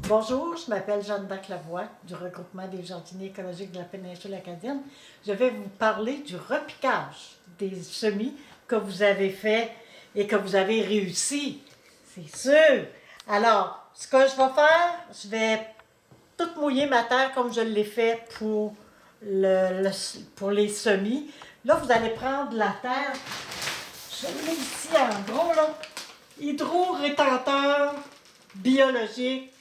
Bonjour, je m'appelle Jeanne d'Arc Lavoie du regroupement des jardiniers écologiques de la péninsule acadienne. Je vais vous parler du repiquage des semis que vous avez fait et que vous avez réussi, c'est sûr. Alors, ce que je vais faire, je vais tout mouiller ma terre comme je l'ai fait pour, pour les semis. Là, vous allez prendre la terre, je l'ai ici en gros, là, hydro-rétenteur biologique.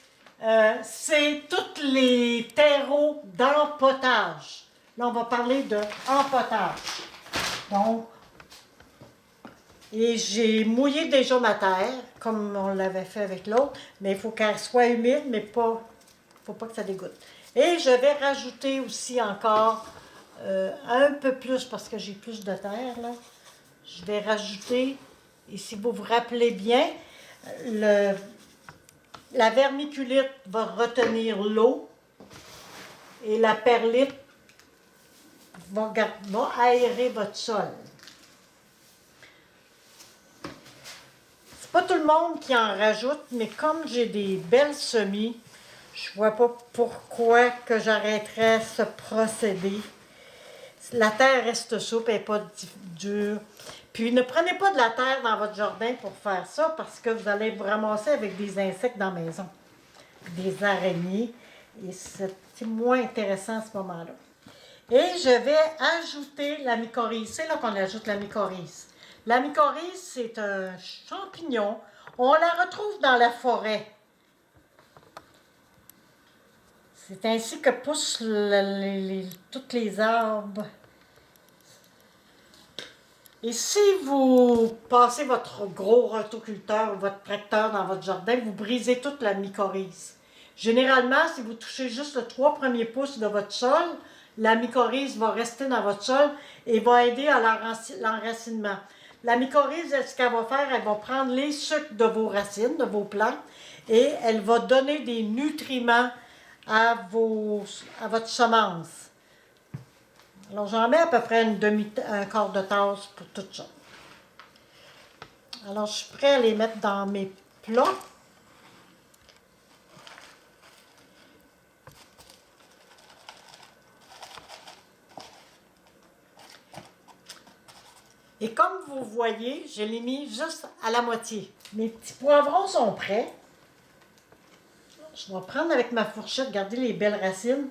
C'est tous les terreaux d'empotage. Là, on va parler de empotage. Donc, et j'ai mouillé déjà ma terre, comme on l'avait fait avec l'autre, mais il faut qu'elle soit humide, mais pas, faut pas que ça dégoûte. Et je vais rajouter aussi encore un peu plus, parce que j'ai plus de terre, là. Je vais rajouter, et si vous vous rappelez bien, la vermiculite va retenir l'eau et la perlite va aérer votre sol. C'est pas tout le monde qui en rajoute, mais comme j'ai des belles semis, je vois pas pourquoi que j'arrêterais ce procédé. La terre reste souple, elle n'est pas dure. Puis ne prenez pas de la terre dans votre jardin pour faire ça parce que vous allez vous ramasser avec des insectes dans la maison, des araignées, et c'est moins intéressant à ce moment-là. Et je vais ajouter la mycorhize. C'est là qu'on ajoute la mycorhize. La mycorhize, c'est un champignon. On la retrouve dans la forêt. C'est ainsi que poussent tous les arbres. Et si vous passez votre gros rotoculteur ou votre tracteur dans votre jardin, vous brisez toute la mycorhize. Généralement, si vous touchez juste les 3 premiers pouces de votre sol, la mycorhize va rester dans votre sol et va aider à l'enracinement. La mycorhize, ce qu'elle va faire, elle va prendre les sucres de vos racines, de vos plantes, et elle va donner des nutriments à votre semence. Alors, j'en mets à peu près un quart de tasse pour tout ça. Alors, je suis prêt à les mettre dans mes plats. Et comme vous voyez, je l'ai mis juste à la moitié. Mes petits poivrons sont prêts. Je vais prendre avec ma fourchette, regardez les belles racines,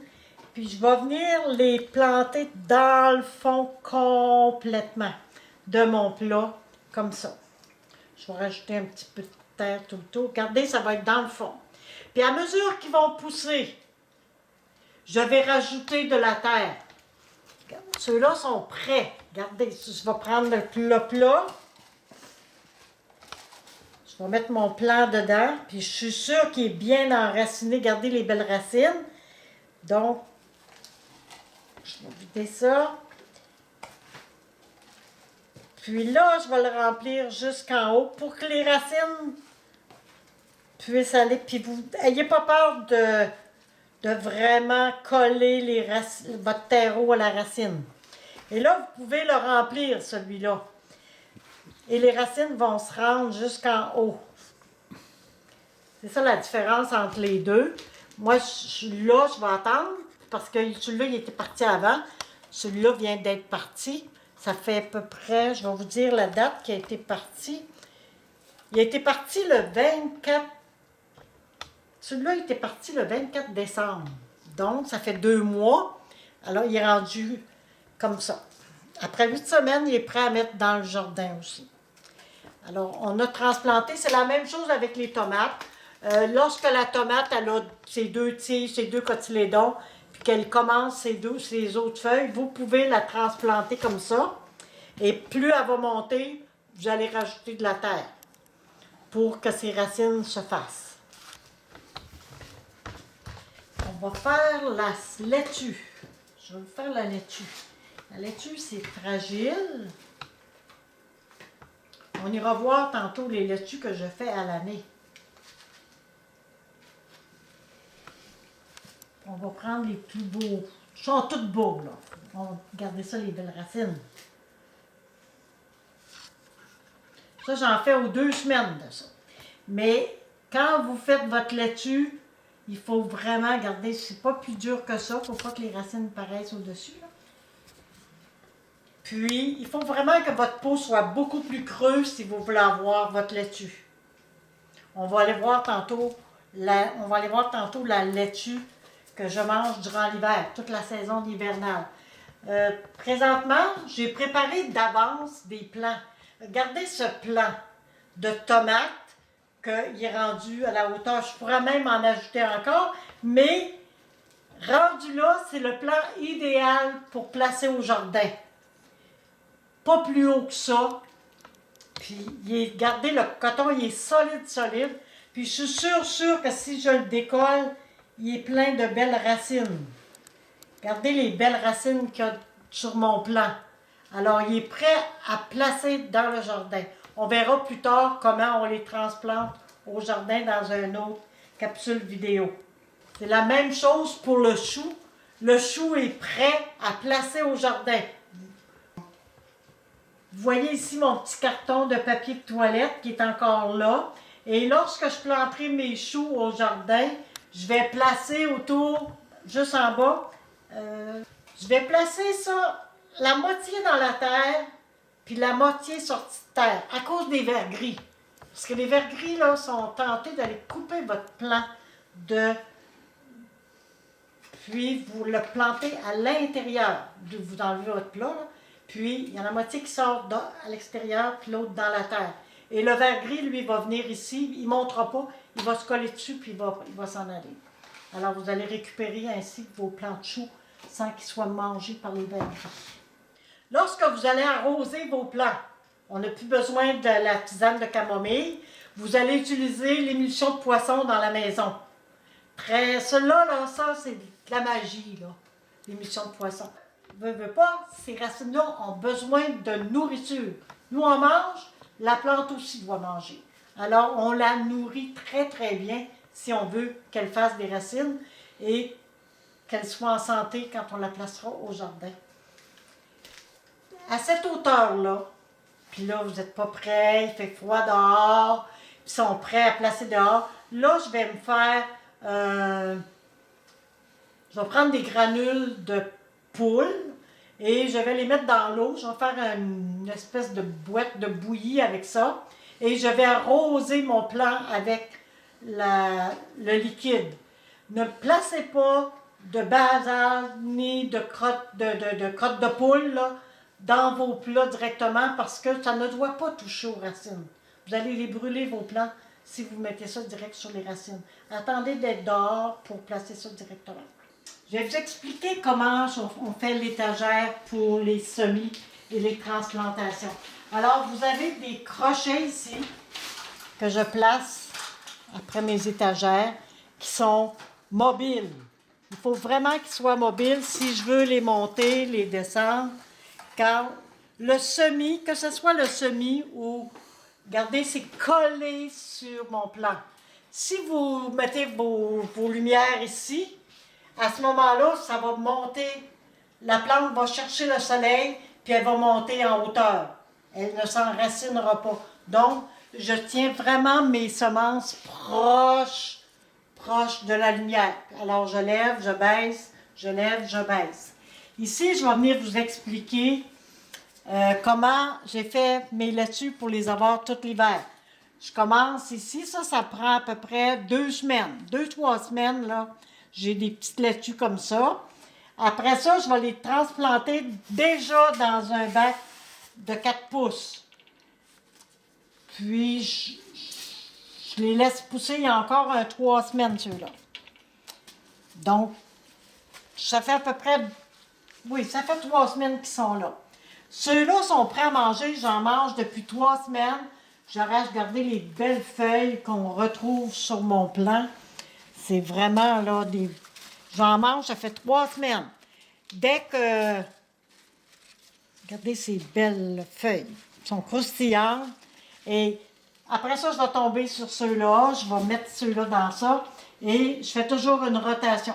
puis je vais venir les planter dans le fond complètement de mon plat, comme ça. Je vais rajouter un petit peu de terre tout le tour. Regardez, ça va être dans le fond. Puis à mesure qu'ils vont pousser, je vais rajouter de la terre. Ceux-là sont prêts. Regardez, je vais prendre le plat. Je vais mettre mon plant dedans, puis je suis sûre qu'il est bien enraciné. Regardez les belles racines. Donc, je vais vider ça. Puis là, je vais le remplir jusqu'en haut pour que les racines puissent aller. Puis vous n'ayez pas peur de vraiment coller votre terreau à la racine. Et là, vous pouvez le remplir, celui-là. Et les racines vont se rendre jusqu'en haut. C'est ça la différence entre les deux. Moi, là, je vais attendre parce que celui-là, il était parti avant. Celui-là vient d'être parti. Ça fait à peu près, je vais vous dire la date qui a été parti. Il a été parti le 24. Celui-là, il était parti le 24 décembre. Donc, ça fait 2 mois. Alors, il est rendu comme ça. Après 8 semaines, il est prêt à mettre dans le jardin aussi. Alors, on a transplanté. C'est la même chose avec les tomates. Lorsque la tomate elle a ses 2 tiges, ses 2 cotylédons, puis qu'elle commence ses autres feuilles, vous pouvez la transplanter comme ça. Et plus elle va monter, vous allez rajouter de la terre pour que ses racines se fassent. On va faire la laitue. Je vais vous faire la laitue. La laitue, c'est fragile. On ira voir tantôt les laitues que je fais à l'année. On va prendre les plus beaux. Ils sont tous beaux, là. On va garder ça, les belles racines. Ça, j'en fais aux 2 semaines de ça. Mais quand vous faites votre laitue, Il faut vraiment garder, c'est pas plus dur que ça, il ne faut pas que les racines paraissent au-dessus. Puis, il faut vraiment que votre peau soit beaucoup plus creuse si vous voulez avoir votre laitue. On va aller voir tantôt la laitue que je mange durant l'hiver, toute la saison hivernale. Présentement, j'ai préparé d'avance des plants. Regardez ce plant de tomates qu'il est rendu à la hauteur. Je pourrais même en ajouter encore, mais rendu là, c'est le plant idéal pour placer au jardin. Pas plus haut que ça. Puis, regardez, le coton, il est solide, solide. Puis, je suis sûre que si je le décolle, il est plein de belles racines. Regardez les belles racines qu'il y a sur mon plant. Alors, il est prêt à placer dans le jardin. On verra plus tard comment on les transplante au jardin dans une autre capsule vidéo. C'est la même chose pour le chou. Le chou est prêt à placer au jardin. Vous voyez ici mon petit carton de papier de toilette qui est encore là. Et lorsque je planterai mes choux au jardin, je vais placer autour, juste en bas, je vais placer ça, la moitié dans la terre, puis la moitié sortie de terre, à cause des vers gris. Parce que les vers gris, là, sont tentés d'aller couper votre plant puis vous le plantez à l'intérieur. Vous enlevez votre plat, là. Puis, il y en a la moitié qui sort à l'extérieur, puis l'autre dans la terre. Et le ver gris, lui, va venir ici, il ne montera pas, il va se coller dessus, puis il va s'en aller. Alors, vous allez récupérer ainsi vos plants de choux sans qu'ils soient mangés par les vers gris. Lorsque vous allez arroser vos plants, on n'a plus besoin de la tisane de camomille, vous allez utiliser l'émulsion de poisson dans la maison. Cela, là, ça, c'est de la magie, là, l'émulsion de poisson. Veux pas, ces racines-là ont besoin de nourriture. Nous, on mange, la plante aussi doit manger. Alors, on la nourrit très, très bien si on veut qu'elle fasse des racines et qu'elle soit en santé quand on la placera au jardin. À cette hauteur-là, puis là, vous n'êtes pas prêts, il fait froid dehors, puis ils sont prêts à placer dehors. Là, je vais me faire... je vais prendre des granules de poule et je vais les mettre dans l'eau. Je vais faire une espèce de boîte de bouillie avec ça. Et je vais arroser mon plant avec le liquide. Ne placez pas de basal ni de crotte de poule là, dans vos plats directement parce que ça ne doit pas toucher aux racines. Vous allez les brûler, vos plants, si vous mettez ça direct sur les racines. Attendez d'être dehors pour placer ça directement. Je vais vous expliquer comment on fait l'étagère pour les semis et les transplantations. Alors, vous avez des crochets ici que je place après mes étagères qui sont mobiles. Il faut vraiment qu'ils soient mobiles si je veux les monter, les descendre. Car le semis, que ce soit le semis ou, regardez, c'est collé sur mon plant. Si vous mettez vos lumières ici, à ce moment-là, ça va monter, la plante va chercher le soleil, puis elle va monter en hauteur. Elle ne s'enracinera pas. Donc, je tiens vraiment mes semences proches de la lumière. Alors, je lève, je baisse, je lève, je baisse. Ici, je vais venir vous expliquer comment j'ai fait mes laitues pour les avoir tout l'hiver. Je commence ici, ça prend à peu près 2 semaines, 2-3 semaines, là. J'ai des petites laitues comme ça. Après ça, je vais les transplanter déjà dans un bac de 4 pouces. Puis, je les laisse pousser il y a encore 3 semaines, ceux-là. Donc, ça fait à peu près... Oui, ça fait 3 semaines qu'ils sont là. Ceux-là sont prêts à manger. J'en mange depuis 3 semaines. J'aurais regardé les belles feuilles qu'on retrouve sur mon plant. C'est vraiment, là, des... J'en mange, ça fait 3 semaines. Dès que... Regardez ces belles feuilles. Elles sont croustillantes. Et après ça, je vais tomber sur ceux-là. Je vais mettre ceux-là dans ça. Et je fais toujours une rotation.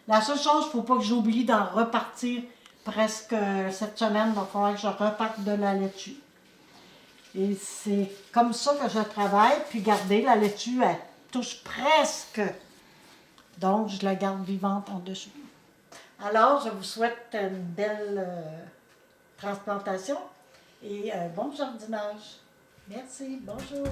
La seule chose, il ne faut pas que j'oublie d'en repartir presque cette semaine. Il va falloir que je reparte de la laitue. Et c'est comme ça que je travaille. Puis regardez, la laitue, elle touche presque Donc, je la garde vivante en dessous. Alors, je vous souhaite une belle transplantation et un bon jardinage. Merci, bonjour.